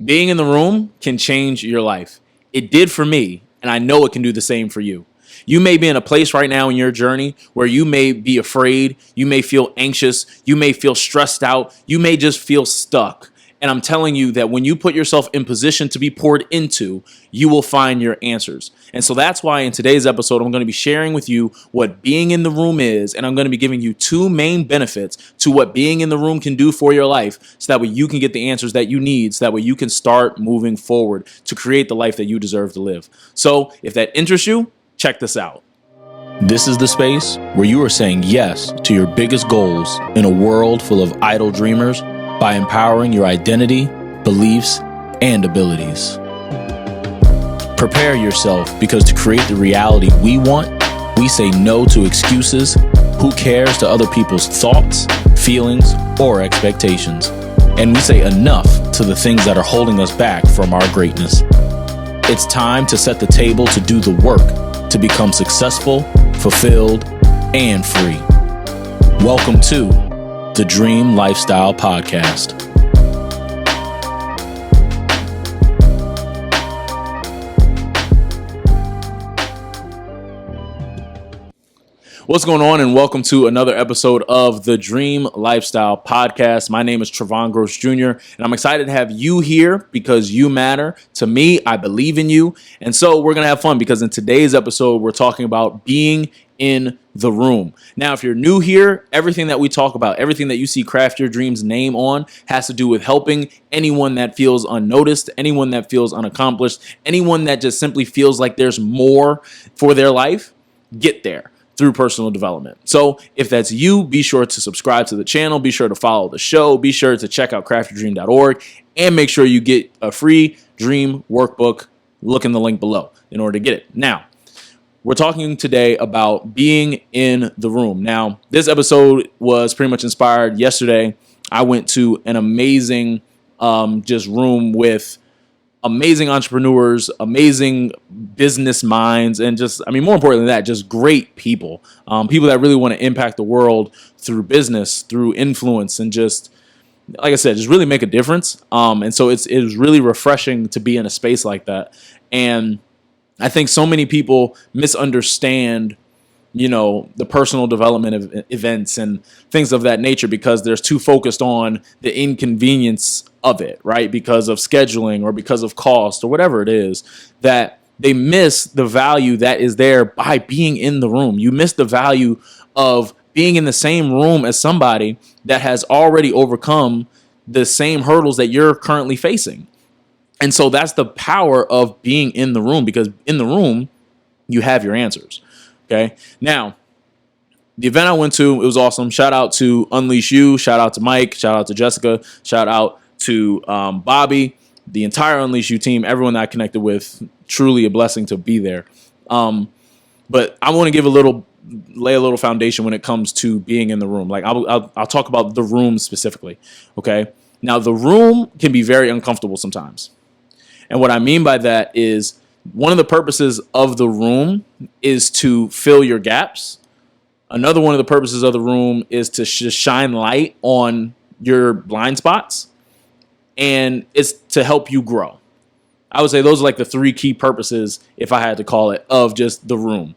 Being in the room can change your life. It did for me, and I know it can do the same for you. You may be in a place right now in your journey where you may be afraid, you may feel anxious, you may feel stressed out, you may just feel stuck. And I'm telling you that when you put yourself in position to be poured into, you will find your answers. And so that's why in today's episode, I'm going to be sharing with you what being in the room is. And I'm going to be giving you two main benefits to what being in the room can do for your life. So that way you can get the answers that you need. So that way you can start moving forward to create the life that you deserve to live. So if that interests you, check this out. This is the space where you are saying yes to your biggest goals in a world full of idle dreamers by empowering your identity, beliefs, and abilities. Prepare yourself because to create the reality we want, we say no to excuses, who cares to other people's thoughts, feelings, or expectations. And we say enough to the things that are holding us back from our greatness. It's time to set the table to do the work to become successful, fulfilled, and free. Welcome to the Dream Lifestyle Podcast. What's going on, and welcome to another episode of the Dream Lifestyle Podcast. My name is Trevon Gross Jr., and I'm excited to have you here because you matter. To me, I believe in you. And so we're going to have fun because in today's episode, we're talking about being in the room. Now, if you're new here, everything that we talk about, everything that you see Craft Your Dreams name on has to do with helping anyone that feels unnoticed, anyone that feels unaccomplished, anyone that just simply feels like there's more for their life, get there through personal development. So if that's you, be sure to subscribe to the channel, be sure to follow the show, be sure to check out craftyourdream.org, and make sure you get a free dream workbook. Look in the link below in order to get it. Now, we're talking today about being in the room. Now, this episode was pretty much inspired yesterday. I went to an amazing just room with amazing entrepreneurs, amazing business minds, and just, more importantly than that, just great people. People that really want to impact the world through business, through influence, and just, like I said, just really make a difference. And so it was really refreshing to be in a space like that. And I think so many people misunderstand, the personal development of events and things of that nature because they're too focused on the inconvenience of it, right? Because of scheduling or because of cost or whatever it is, that they miss the value that is there by being in the room. You miss the value of being in the same room as somebody that has already overcome the same hurdles that you're currently facing. And so that's the power of being in the room, because in the room, you have your answers. Okay. Now, the event I went to, it was awesome. Shout out to Unleash You. Shout out to Mike. Shout out to Jessica. Shout out to Bobby, the entire Unleash You team, everyone that I connected with. Truly a blessing to be there. But I want to lay a little foundation when it comes to being in the room. Like I'll talk about the room specifically. Okay. Now, the room can be very uncomfortable sometimes. And what I mean by that is one of the purposes of the room is to fill your gaps. Another one of the purposes of the room is to shine light on your blind spots, and it's to help you grow. I would say those are like the three key purposes, if I had to call it, of just the room.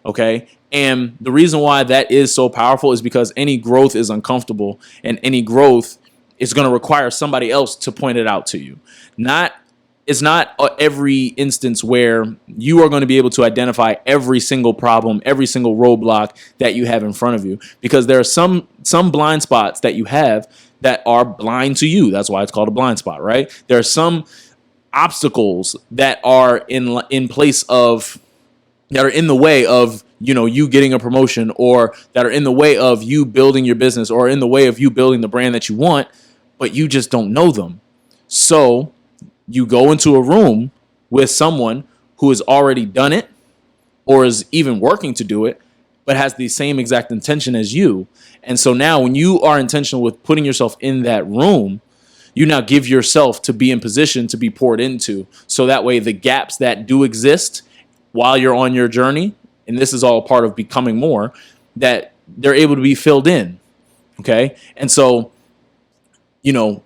Okay. And the reason why that is so powerful is because any growth is uncomfortable, and any growth is going to require somebody else to point it out to you. It's not every instance where you are going to be able to identify every single problem, every single roadblock that you have in front of you, because there are some blind spots that you have that are blind to you. That's why it's called a blind spot, right? There are some obstacles that are in place of, that are in the way of, you getting a promotion, or that are in the way of you building your business, or in the way of you building the brand that you want, but you just don't know them. So you go into a room with someone who has already done it or is even working to do it, but has the same exact intention as you. And so now when you are intentional with putting yourself in that room, you now give yourself to be in position to be poured into. So that way the gaps that do exist while you're on your journey, and this is all part of becoming more, that they're able to be filled in. Okay. And so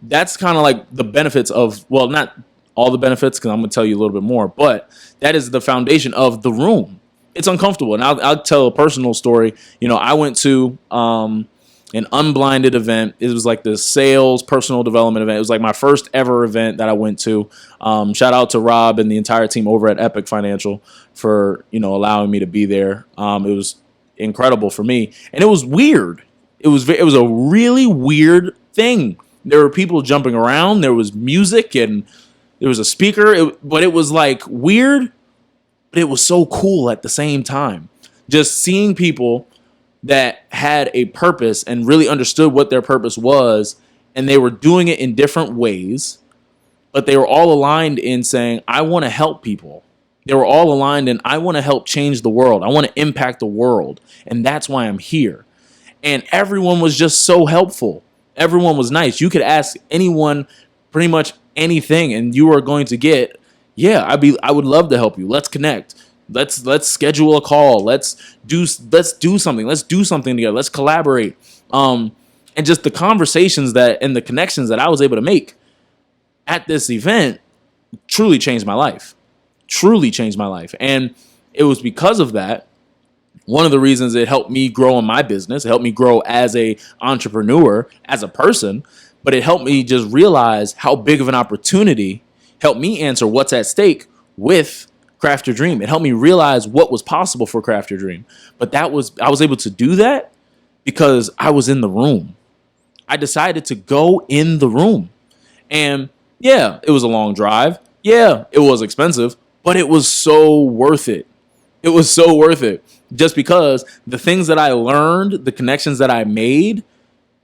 that's kind of like the benefits of, well, not all the benefits, because I'm going to tell you a little bit more, but that is the foundation of the room. It's uncomfortable. And I'll tell a personal story. I went to an unblinded event. It was like the sales personal development event. It was like my first ever event that I went to. Shout out to Rob and the entire team over at Epic Financial for, allowing me to be there. It was incredible for me. And it was weird. It was a really weird thing. There were people jumping around. There was music and there was a speaker. But it was like weird, but it was so cool at the same time. Just seeing people that had a purpose and really understood what their purpose was, and they were doing it in different ways, but they were all aligned in saying, I want to help people. They were all aligned in, I want to help change the world. I want to impact the world. And that's why I'm here. And everyone was just so helpful. Everyone was nice. You could ask anyone pretty much anything, and you are going to get, yeah, I would love to help you. Let's connect. Let's schedule a call. Let's do something. Let's do something together. Let's collaborate. And just the conversations and the connections that I was able to make at this event truly changed my life. Truly changed my life. And it was because of that. One of the reasons it helped me grow in my business, it helped me grow as a entrepreneur, as a person, but it helped me just realize how big of an opportunity, helped me answer what's at stake with Craft Your Dream. It helped me realize what was possible for Craft Your Dream. But I was able to do that because I was in the room. I decided to go in the room. And yeah, it was a long drive. Yeah, it was expensive, but it was so worth it. It was so worth it. Just because the things that I learned, the connections that I made,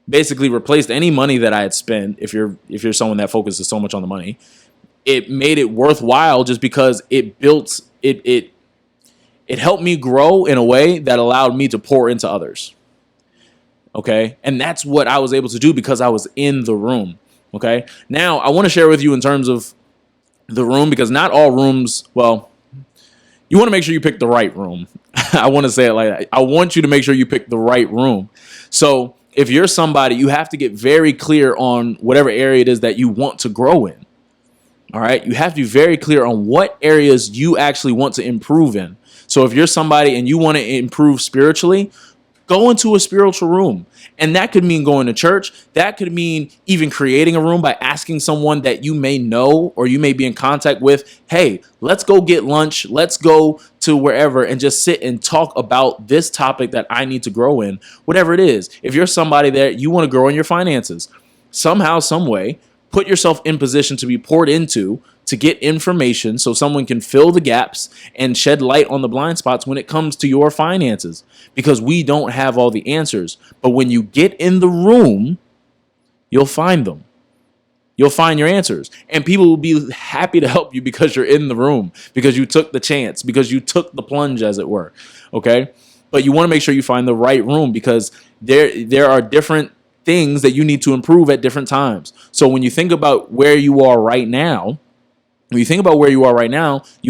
basically replaced any money that I had spent. If you're someone that focuses so much on the money, it made it worthwhile just because it built it helped me grow in a way that allowed me to pour into others. Okay? And that's what I was able to do because I was in the room. Okay? Now, I want to share with you in terms of the room, because not all rooms, well, you want to make sure you pick the right room. I want to say it like that. I want you to make sure you pick the right room. So if you're somebody, you have to get very clear on whatever area it is that you want to grow in. All right. You have to be very clear on what areas you actually want to improve in. So if you're somebody and you want to improve spiritually, go into a spiritual room. And that could mean going to church. That could mean even creating a room by asking someone that you may know or you may be in contact with, hey, let's go get lunch. Let's go to wherever and just sit and talk about this topic that I need to grow in, whatever it is. If you're somebody that you want to grow in your finances, somehow, some way, put yourself in position to be poured into, to get information so someone can fill the gaps and shed light on the blind spots when it comes to your finances, because we don't have all the answers. But when you get in the room, you'll find them. You'll find your answers, and people will be happy to help you because you're in the room, because you took the chance, because you took the plunge, as it were. Okay. But you want to make sure you find the right room, because there are different things that you need to improve at different times. So when you think about where you are right now, you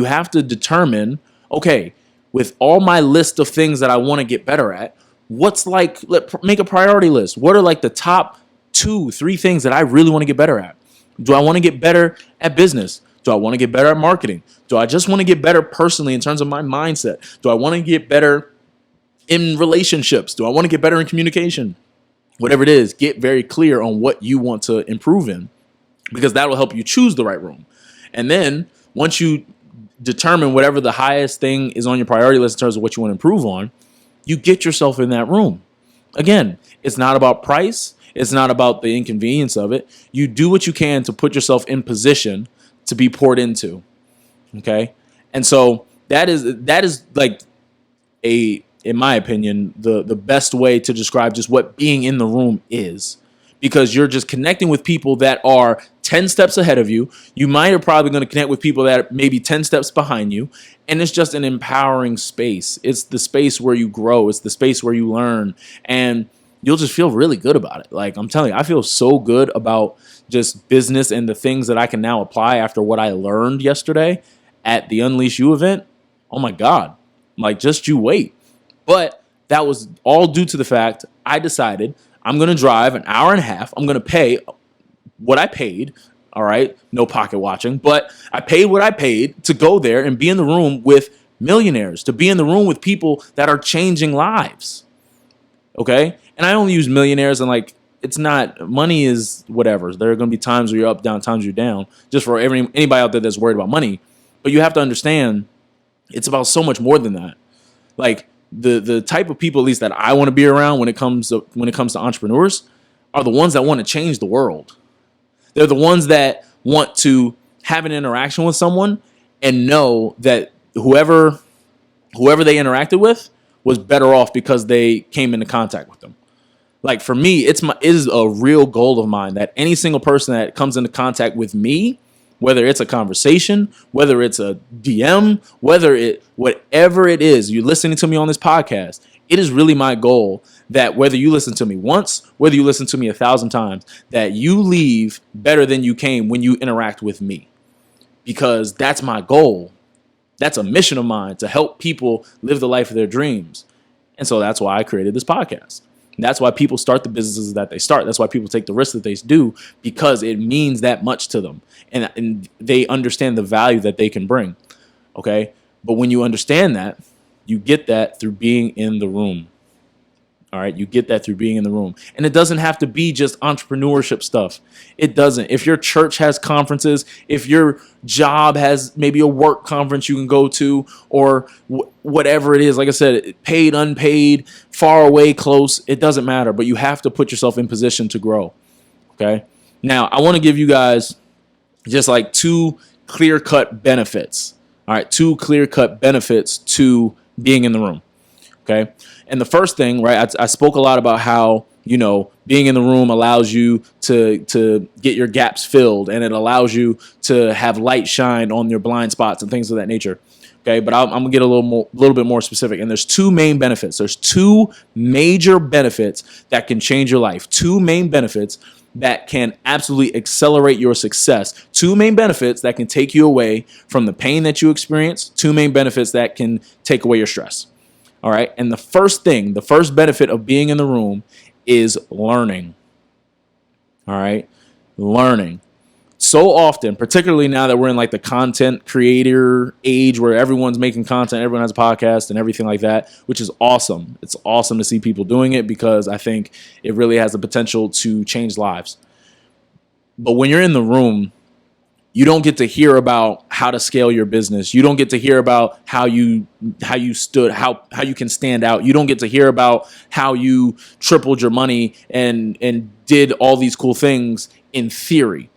have to determine, okay, with all my list of things that I want to get better at, make a priority list. What are like the top 2-3 things that I really want to get better at? Do I want to get better at business? Do I want to get better at marketing? Do I just want to get better personally in terms of my mindset? Do I want to get better in relationships? Do I want to get better in communication? Whatever it is, get very clear on what you want to improve in, because that will help you choose the right room. And then once you determine whatever the highest thing is on your priority list in terms of what you want to improve on, you get yourself in that room. Again, it's not about price. It's not about the inconvenience of it. You do what you can to put yourself in position to be poured into. Okay. And so that is like in my opinion, the best way to describe just what being in the room is, because you're just connecting with people that are 10 steps ahead of you. You might are probably going to connect with people that are maybe 10 steps behind you. And it's just an empowering space. It's the space where you grow. It's the space where you learn, and you'll just feel really good about it. Like, I'm telling you, I feel so good about just business and the things that I can now apply after what I learned yesterday at the Unleash You event. Oh my God. Like, just you wait. But that was all due to the fact I decided I'm going to drive an hour and a half. I'm going to pay what I paid. All right, no pocket watching, but I paid what I paid to go there and be in the room with millionaires, to be in the room with people that are changing lives. Okay, and I only use millionaires, and like, it's not, money is whatever. There are going to be times where you're up, down, times you're down. Just for anybody out there that's worried about money, but you have to understand it's about so much more than that. Like the type of people, at least that I want to be around when it comes to entrepreneurs, are the ones that want to change the world. They're the ones that want to have an interaction with someone and know that whoever they interacted with was better off because they came into contact with them. Like for me, it is a real goal of mine that any single person that comes into contact with me, whether it's a conversation, whether it's a DM, whatever it is, you're listening to me on this podcast, it is really my goal that whether you listen to me once, whether you listen to me 1,000 times, that you leave better than you came when you interact with me. Because that's my goal. That's a mission of mine, to help people live the life of their dreams. And so that's why I created this podcast. And that's why people start the businesses that they start. That's why people take the risks that they do, because it means that much to them. And they understand the value that they can bring. Okay? But when you understand that, you get that through being in the room. All right, you get that through being in the room. And it doesn't have to be just entrepreneurship stuff. It doesn't. If your church has conferences, if your job has maybe a work conference you can go to, or whatever it is, like I said, paid, unpaid, far away, close, it doesn't matter. But you have to put yourself in position to grow. Okay. Now, I want to give you guys just like 2 clear-cut benefits. All right, 2 clear-cut benefits to being in the room. Okay. And the first thing, right, I spoke a lot about how, being in the room allows you to get your gaps filled, and it allows you to have light shine on your blind spots and things of that nature. Okay. But I'm going to get a little bit more specific. And there's 2 main benefits. There's 2 major benefits that can change your life. 2 main benefits that can absolutely accelerate your success. 2 main benefits that can take you away from the pain that you experience. 2 main benefits that can take away your stress. All right. And the first benefit of being in the room is learning. All right. Learning. So often, particularly now that we're in like the content creator age where everyone's making content, everyone has a podcast and everything like that, which is awesome. It's awesome to see people doing it, because I think it really has the potential to change lives. But when you're in the room, you don't get to hear about how to scale your business. You don't get to hear about how you stood, how you can stand out. You don't get to hear about how you tripled your money and did all these cool things in theory.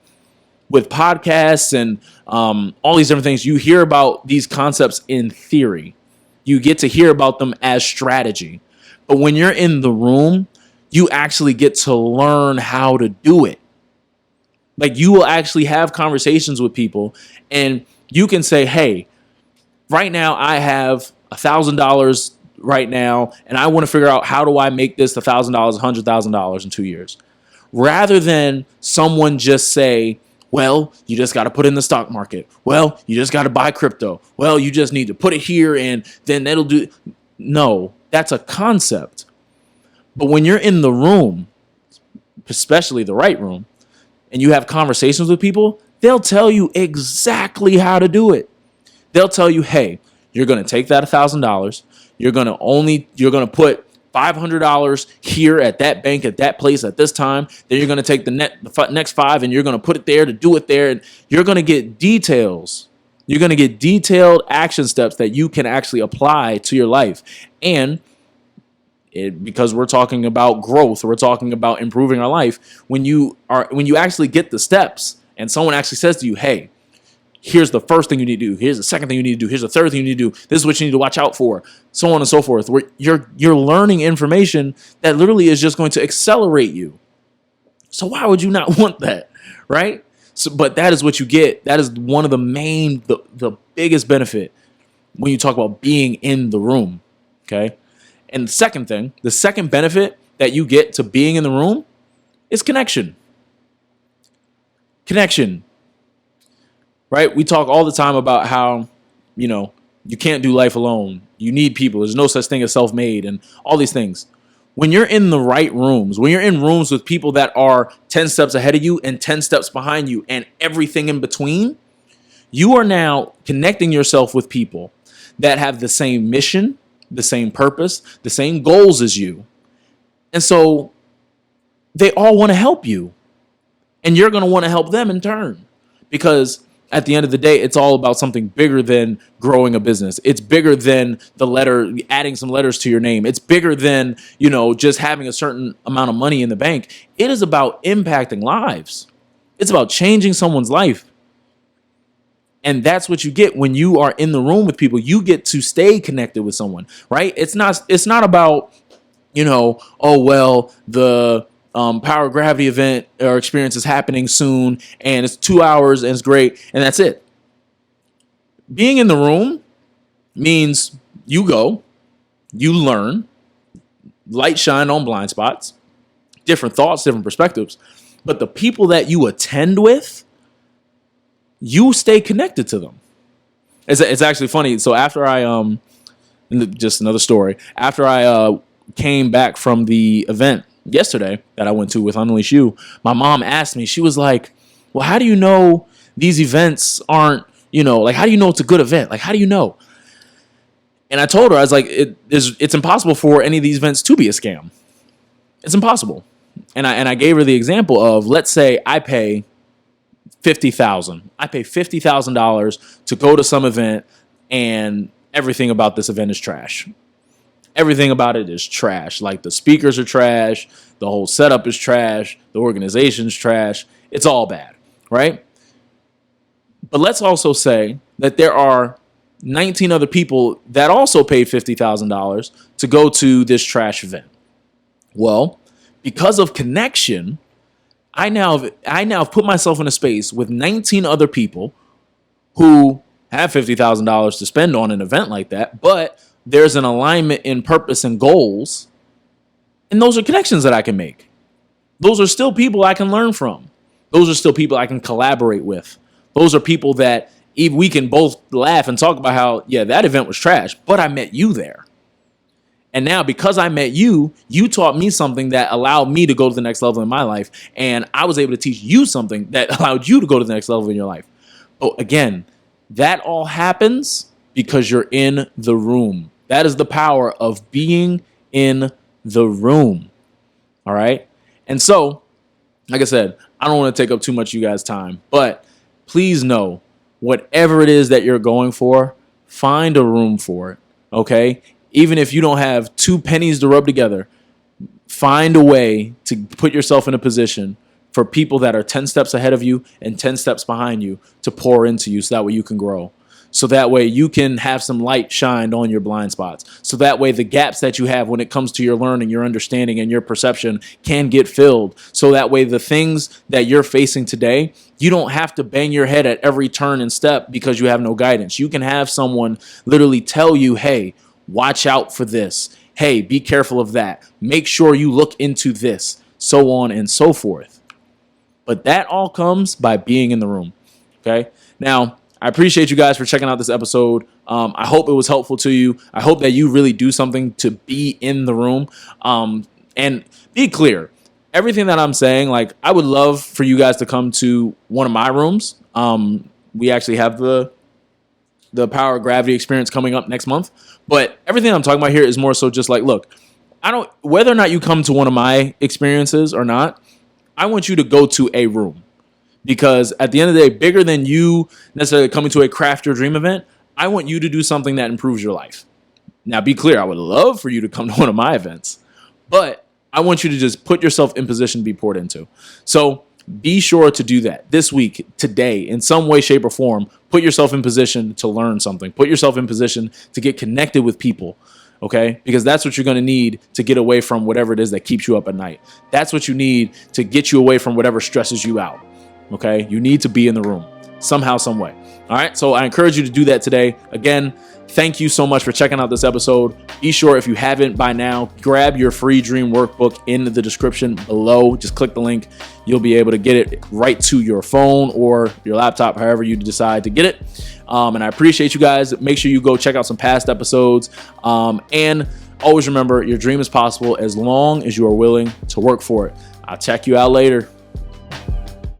With podcasts and all these different things, you hear about these concepts in theory. You get to hear about them as strategy. But when you're in the room, you actually get to learn how to do it. Like, you will actually have conversations with people, and you can say, hey, right now I have $1,000 right now, and I want to figure out how do I make this $1,000, $100,000 in 2 years. Rather than someone just say, well, you just got to put in the stock market. Well, you just got to buy crypto. Well, you just need to put it here and then that'll do. No, that's a concept. But when you're in the room, especially the right room, and you have conversations with people, they'll tell you exactly how to do it. They'll tell you, hey, you're going to take that $1,000. You're going to put $500 here at that bank, at that place, at this time. Then you're going to take the next 5 and you're going to put it there to do it there. And you're going to get details. You're going to get detailed action steps that you can actually apply to your life. And because we're talking about growth, we're talking about improving our life. When you actually get the steps and someone actually says to you, hey, here's the first thing you need to do. Here's the second thing you need to do. Here's the third thing you need to do. This is what you need to watch out for, so on and so forth. Where you're learning information that literally is just going to accelerate you. So why would you not want that, right? So, but that is what you get. That is one of the biggest benefit when you talk about being in the room, okay? And the second benefit that you get to being in the room is connection. Connection. Right? We talk all the time about how, you can't do life alone. You need people. There's no such thing as self-made and all these things. when you're in the right rooms, when you're in rooms with people that are 10 steps ahead of you and 10 steps behind you and everything in between, you are now connecting yourself with people that have the same mission, the same purpose, the same goals as you. And so they all want to help you. And you're going to want to help them in turn. Because at the end of the day, it's all about something bigger than growing a business. It's bigger than adding some letters to your name. It's bigger than, just having a certain amount of money in the bank. It is about impacting lives. It's about changing someone's life. And that's what you get when you are in the room with people. You get to stay connected with someone, right? It's not about, the power of gravity event or experience is happening soon and it's 2 hours and it's great and that's it. Being in the room means you go, you learn, light shine on blind spots, different thoughts, different perspectives. But the people that you attend with, you stay connected to them. It's actually funny. So after just another story, after I came back from the event yesterday that I went to with Unleash You, my mom asked me, she was like, well, how do you know these events aren't, how do you know it's a good event? Like, how do you know? And I told her, I was like, it's impossible for any of these events to be a scam. It's impossible. And I gave her the example of, let's say I pay $50,000. I pay $50,000 to go to some event and everything about this event is trash. Everything about it is trash. Like the speakers are trash. The whole setup is trash. The organization's trash. It's all bad, right? But let's also say that there are 19 other people that also paid $50,000 to go to this trash event. Well, because of connection, I now have put myself in a space with 19 other people who have $50,000 to spend on an event like that, but there's an alignment in purpose and goals, and those are connections that I can make. Those are still people I can learn from. Those are still people I can collaborate with. Those are people that we can both laugh and talk about how, yeah, that event was trash, but I met you there. And now because I met you, you taught me something that allowed me to go to the next level in my life. And I was able to teach you something that allowed you to go to the next level in your life. Oh, again, that all happens because you're in the room. That is the power of being in the room. All right. And so, like I said, I don't want to take up too much of you guys' time, but please know, whatever it is that you're going for, find a room for it. Okay. Even if you don't have 2 pennies to rub together, find a way to put yourself in a position for people that are 10 steps ahead of you and 10 steps behind you to pour into you so that way you can grow. So that way you can have some light shined on your blind spots. So that way the gaps that you have when it comes to your learning, your understanding, and your perception can get filled. So that way the things that you're facing today, you don't have to bang your head at every turn and step because you have no guidance. You can have someone literally tell you, hey, watch out for this. Hey, be careful of that. Make sure you look into this, so on and so forth. But that all comes by being in the room. Okay. Now, I appreciate you guys for checking out this episode. I hope it was helpful to you. I hope that you really do something to be in the room. And be clear. Everything that I'm saying, like, I would love for you guys to come to one of my rooms. We actually have the Power of Gravity experience coming up next month. But everything I'm talking about here is more so just like, look, whether or not you come to one of my experiences or not, I want you to go to a room. Because at the end of the day, bigger than you necessarily coming to a Craft Your Dream event, I want you to do something that improves your life. Now, be clear, I would love for you to come to one of my events, but I want you to just put yourself in position to be poured into. So be sure to do that this week, today, in some way, shape, or form. Put yourself in position to learn something. Put yourself in position to get connected with people. Okay, because that's what you're going to need to get away from whatever it is that keeps you up at night. That's what you need to get you away from whatever stresses you out. Okay, you need to be in the room somehow, some way. All right, so I encourage you to do that today. Again, thank you so much for checking out this episode. Be sure, if you haven't by now, grab your free dream workbook in the description below. Just click the link. You'll be able to get it right to your phone or your laptop, however you decide to get it. And I appreciate you guys. Make sure you go check out some past episodes. And Always remember, your dream is possible as long as you are willing to work for it. I'll check you out later.